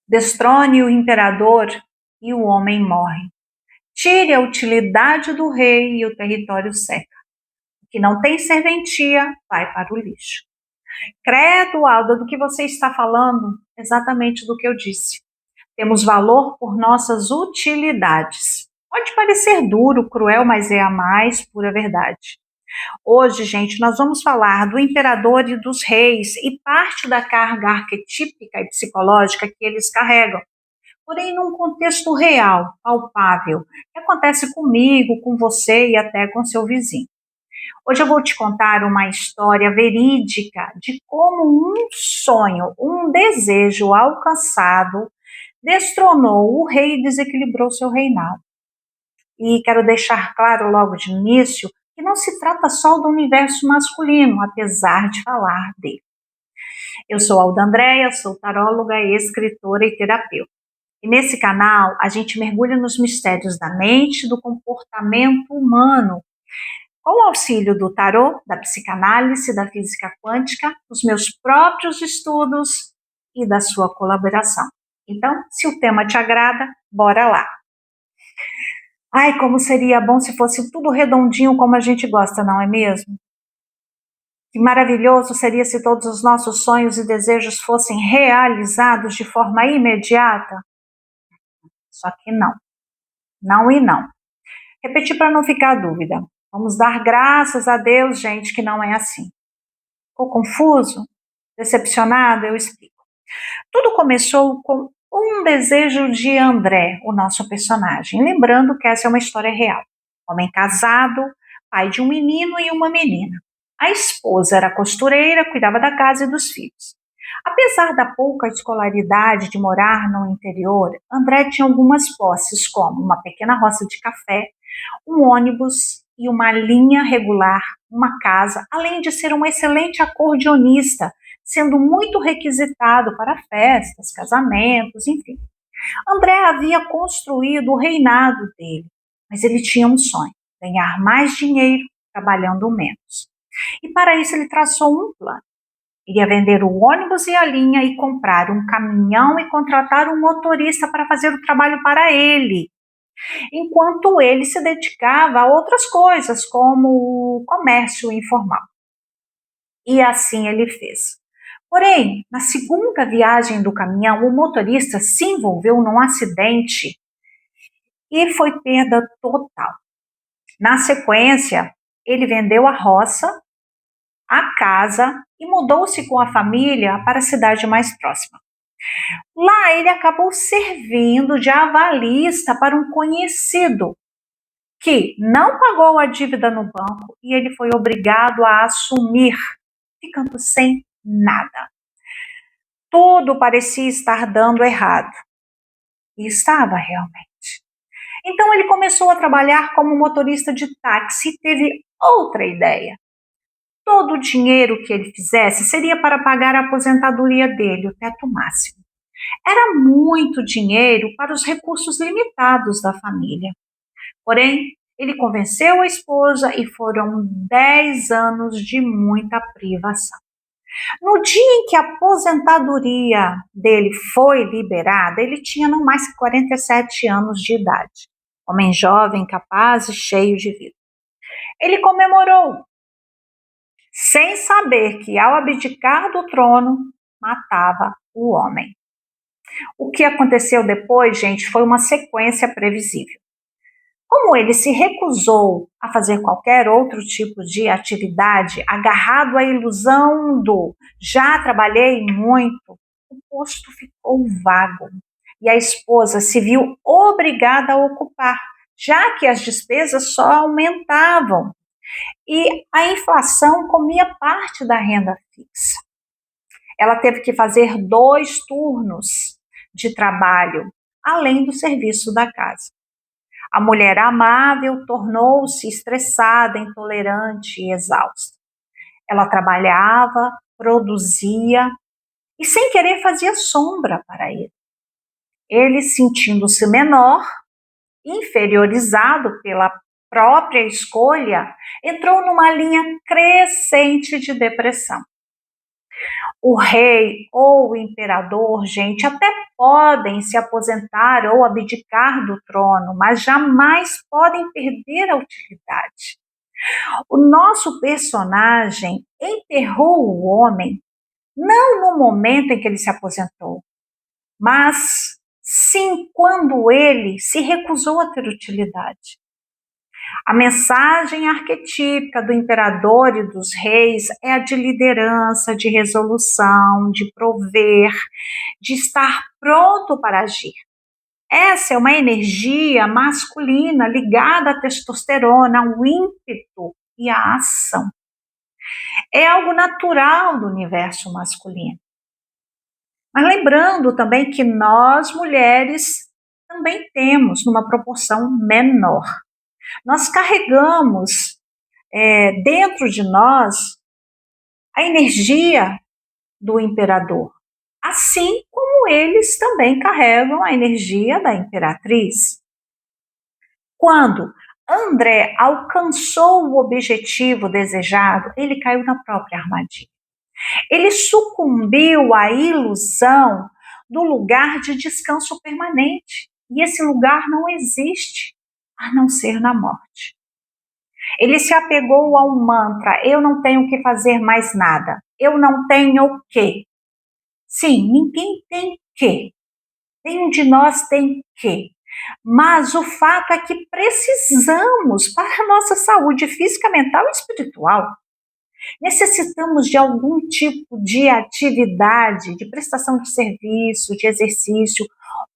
Destrone o imperador e o homem morre. Tire a utilidade do rei e o território seca. O que não tem serventia vai para o lixo. Credo, Alda, do que você está falando? Exatamente do que eu disse. Temos valor por nossas utilidades. Pode parecer duro, cruel, mas é a mais pura verdade. Hoje, gente, nós vamos falar do imperador e dos reis e parte da carga arquetípica e psicológica que eles carregam, porém num contexto real, palpável, que acontece comigo, com você e até com seu vizinho. Hoje eu vou te contar uma história verídica de como um sonho, um desejo alcançado destronou o rei e desequilibrou seu reinado. E quero deixar claro logo de início que não se trata só do universo masculino, apesar de falar dele. Eu sou Alda Andréia, sou taróloga, escritora e terapeuta. E nesse canal a gente mergulha nos mistérios da mente e do comportamento humano, com o auxílio do tarô, da psicanálise, da física quântica, dos meus próprios estudos e da sua colaboração. Então, se o tema te agrada, bora lá! Ai, como seria bom se fosse tudo redondinho como a gente gosta, não é mesmo? Que maravilhoso seria se todos os nossos sonhos e desejos fossem realizados de forma imediata? Só que não. Não e não. Repetir para não ficar dúvida. Vamos dar graças a Deus, gente, que não é assim. Ficou confuso? Decepcionado? Eu explico. Tudo começou com um desejo de André, o nosso personagem. Lembrando que essa é uma história real. Homem casado, pai de um menino e uma menina. A esposa era costureira, cuidava da casa e dos filhos. Apesar da pouca escolaridade de morar no interior, André tinha algumas posses, como uma pequena roça de café, um ônibus e uma linha regular, uma casa, além de ser um excelente acordeonista, sendo muito requisitado para festas, casamentos, enfim. André havia construído o reinado dele, mas ele tinha um sonho: ganhar mais dinheiro trabalhando menos. E para isso ele traçou um plano. Iria vender o ônibus e a linha e comprar um caminhão e contratar um motorista para fazer o trabalho para ele, enquanto ele se dedicava a outras coisas, como o comércio informal. E assim ele fez. Porém, na segunda viagem do caminhão, o motorista se envolveu num acidente e foi perda total. Na sequência, ele vendeu a roça, a casa e mudou-se com a família para a cidade mais próxima. Lá ele acabou servindo de avalista para um conhecido que não pagou a dívida no banco e ele foi obrigado a assumir, ficando sem nada. Tudo parecia estar dando errado. E estava realmente. Então ele começou a trabalhar como motorista de táxi e teve outra ideia. Todo o dinheiro que ele fizesse seria para pagar a aposentadoria dele, o teto máximo. Era muito dinheiro para os recursos limitados da família. Porém, ele convenceu a esposa e foram 10 anos de muita privação. No dia em que a aposentadoria dele foi liberada, ele tinha não mais que 47 anos de idade. Homem jovem, capaz e cheio de vida. Ele comemorou, sem saber que ao abdicar do trono, matava o homem. O que aconteceu depois, gente, foi uma sequência previsível. Como ele se recusou a fazer qualquer outro tipo de atividade, agarrado à ilusão do já trabalhei muito, o posto ficou vago e a esposa se viu obrigada a ocupar, já que as despesas só aumentavam e a inflação comia parte da renda fixa. Ela teve que fazer 2 turnos de trabalho, além do serviço da casa. A mulher amável tornou-se estressada, intolerante e exausta. Ela trabalhava, produzia e, sem querer, fazia sombra para ele. Ele, sentindo-se menor, inferiorizado pela própria escolha, entrou numa linha crescente de depressão. O rei ou o imperador, gente, até podem se aposentar ou abdicar do trono, mas jamais podem perder a utilidade. O nosso personagem enterrou o homem não no momento em que ele se aposentou, mas sim quando ele se recusou a ter utilidade. A mensagem arquetípica do imperador e dos reis é a de liderança, de resolução, de prover, de estar pronto para agir. Essa é uma energia masculina ligada à testosterona, ao ímpeto e à ação. É algo natural do universo masculino. Mas lembrando também que nós, mulheres, também temos numa proporção menor. Nós carregamos dentro de nós a energia do imperador, assim como eles também carregam a energia da imperatriz. Quando André alcançou o objetivo desejado, ele caiu na própria armadilha. Ele sucumbiu à ilusão do lugar de descanso permanente. E esse lugar não existe, a não ser na morte. Ele se apegou ao mantra: eu não tenho que fazer mais nada. Eu não tenho o quê? Sim, ninguém tem que. Nenhum de nós tem que. Mas o fato é que precisamos para a nossa saúde física, mental e espiritual. Necessitamos de algum tipo de atividade, de prestação de serviço, de exercício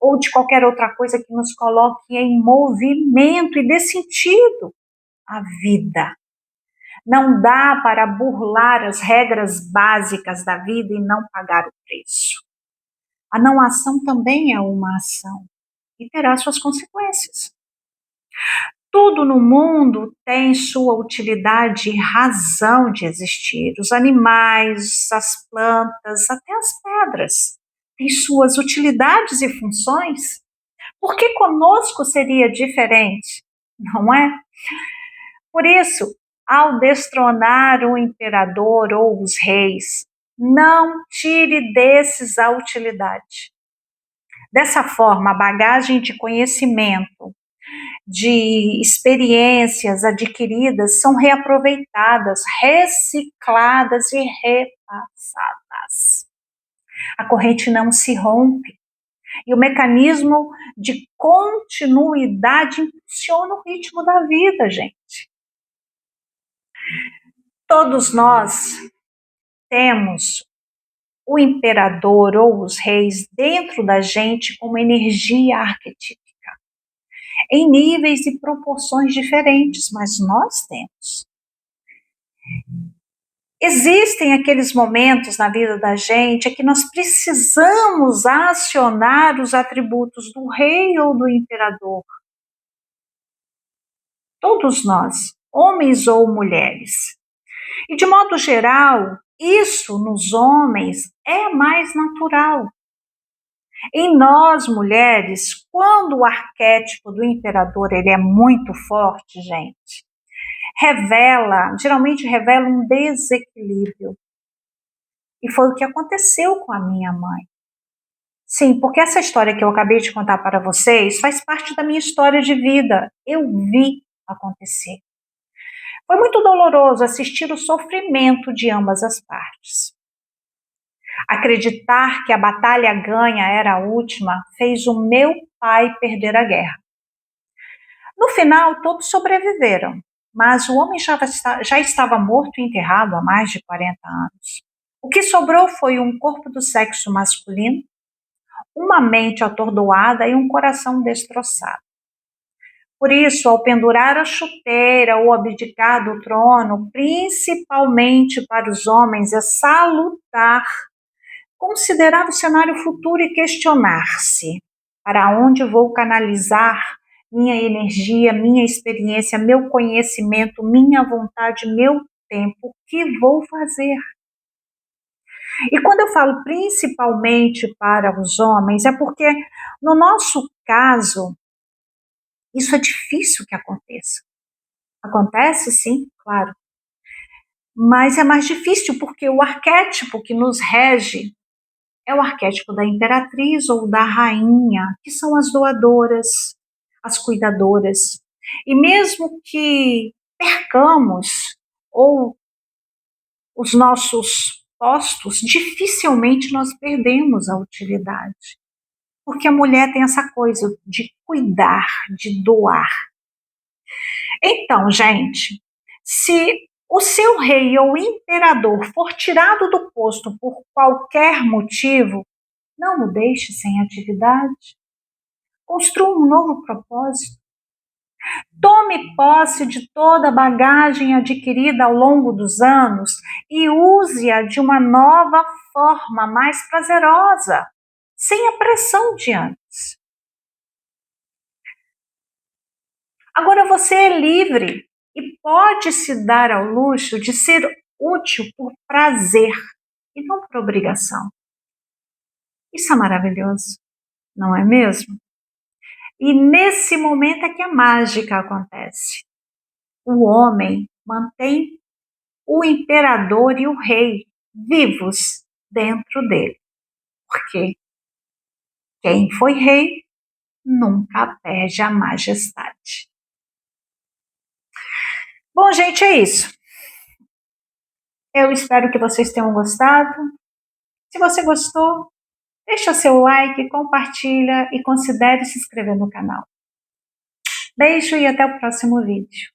ou de qualquer outra coisa que nos coloque em movimento e dê sentido à vida. Não dá para burlar as regras básicas da vida e não pagar o preço. A não ação também é uma ação e terá suas consequências. Tudo no mundo tem sua utilidade e razão de existir. Os animais, as plantas, até as pedras têm suas utilidades e funções. Por que conosco seria diferente? Não é? Por isso, ao destronar o imperador ou os reis, não tire desses a utilidade. Dessa forma, a bagagem de conhecimento, de experiências adquiridas são reaproveitadas, recicladas e repassadas. A corrente não se rompe e o mecanismo de continuidade impulsiona o ritmo da vida, gente. Todos nós temos o imperador ou os reis dentro da gente como energia arquetípica, em níveis e proporções diferentes, mas nós temos. Existem aqueles momentos na vida da gente em que nós precisamos acionar os atributos do rei ou do imperador. Todos nós, homens ou mulheres. E de modo geral, isso nos homens é mais natural. Em nós, mulheres, quando o arquétipo do imperador ele é muito forte, gente, geralmente revela um desequilíbrio. E foi o que aconteceu com a minha mãe. Sim, porque essa história que eu acabei de contar para vocês faz parte da minha história de vida. Eu vi acontecer. Foi muito doloroso assistir o sofrimento de ambas as partes. Acreditar que a batalha ganha era a última fez o meu pai perder a guerra. No final, todos sobreviveram, mas o homem já estava morto e enterrado há mais de 40 anos. O que sobrou foi um corpo do sexo masculino, uma mente atordoada e um coração destroçado. Por isso, ao pendurar a chuteira ou abdicar do trono, principalmente para os homens, é salutar considerar o cenário futuro e questionar-se: para onde vou canalizar minha energia, minha experiência, meu conhecimento, minha vontade, meu tempo? O que vou fazer? E quando eu falo principalmente para os homens, é porque no nosso caso, isso é difícil que aconteça. Acontece sim, claro. mas é mais difícil porque o arquétipo que nos rege é o arquétipo da imperatriz ou da rainha, que são as doadoras, as cuidadoras. E mesmo que percamos ou os nossos postos, dificilmente nós perdemos a utilidade. Porque a mulher tem essa coisa de cuidar, de doar. Então, gente, se o seu rei ou imperador for tirado do posto por qualquer motivo, não o deixe sem atividade. Construa um novo propósito. Tome posse de toda a bagagem adquirida ao longo dos anos e use-a de uma nova forma mais prazerosa, sem a pressão de antes. Agora você é livre e pode se dar ao luxo de ser útil por prazer e não por obrigação. Isso é maravilhoso, não é mesmo? E nesse momento é que a mágica acontece. O homem mantém o imperador e o rei vivos dentro dele. Porque quem foi rei nunca perde a majestade. Bom, gente, é isso. Eu espero que vocês tenham gostado. Se você gostou, deixa seu like, compartilha e considere se inscrever no canal. Beijo e até o próximo vídeo.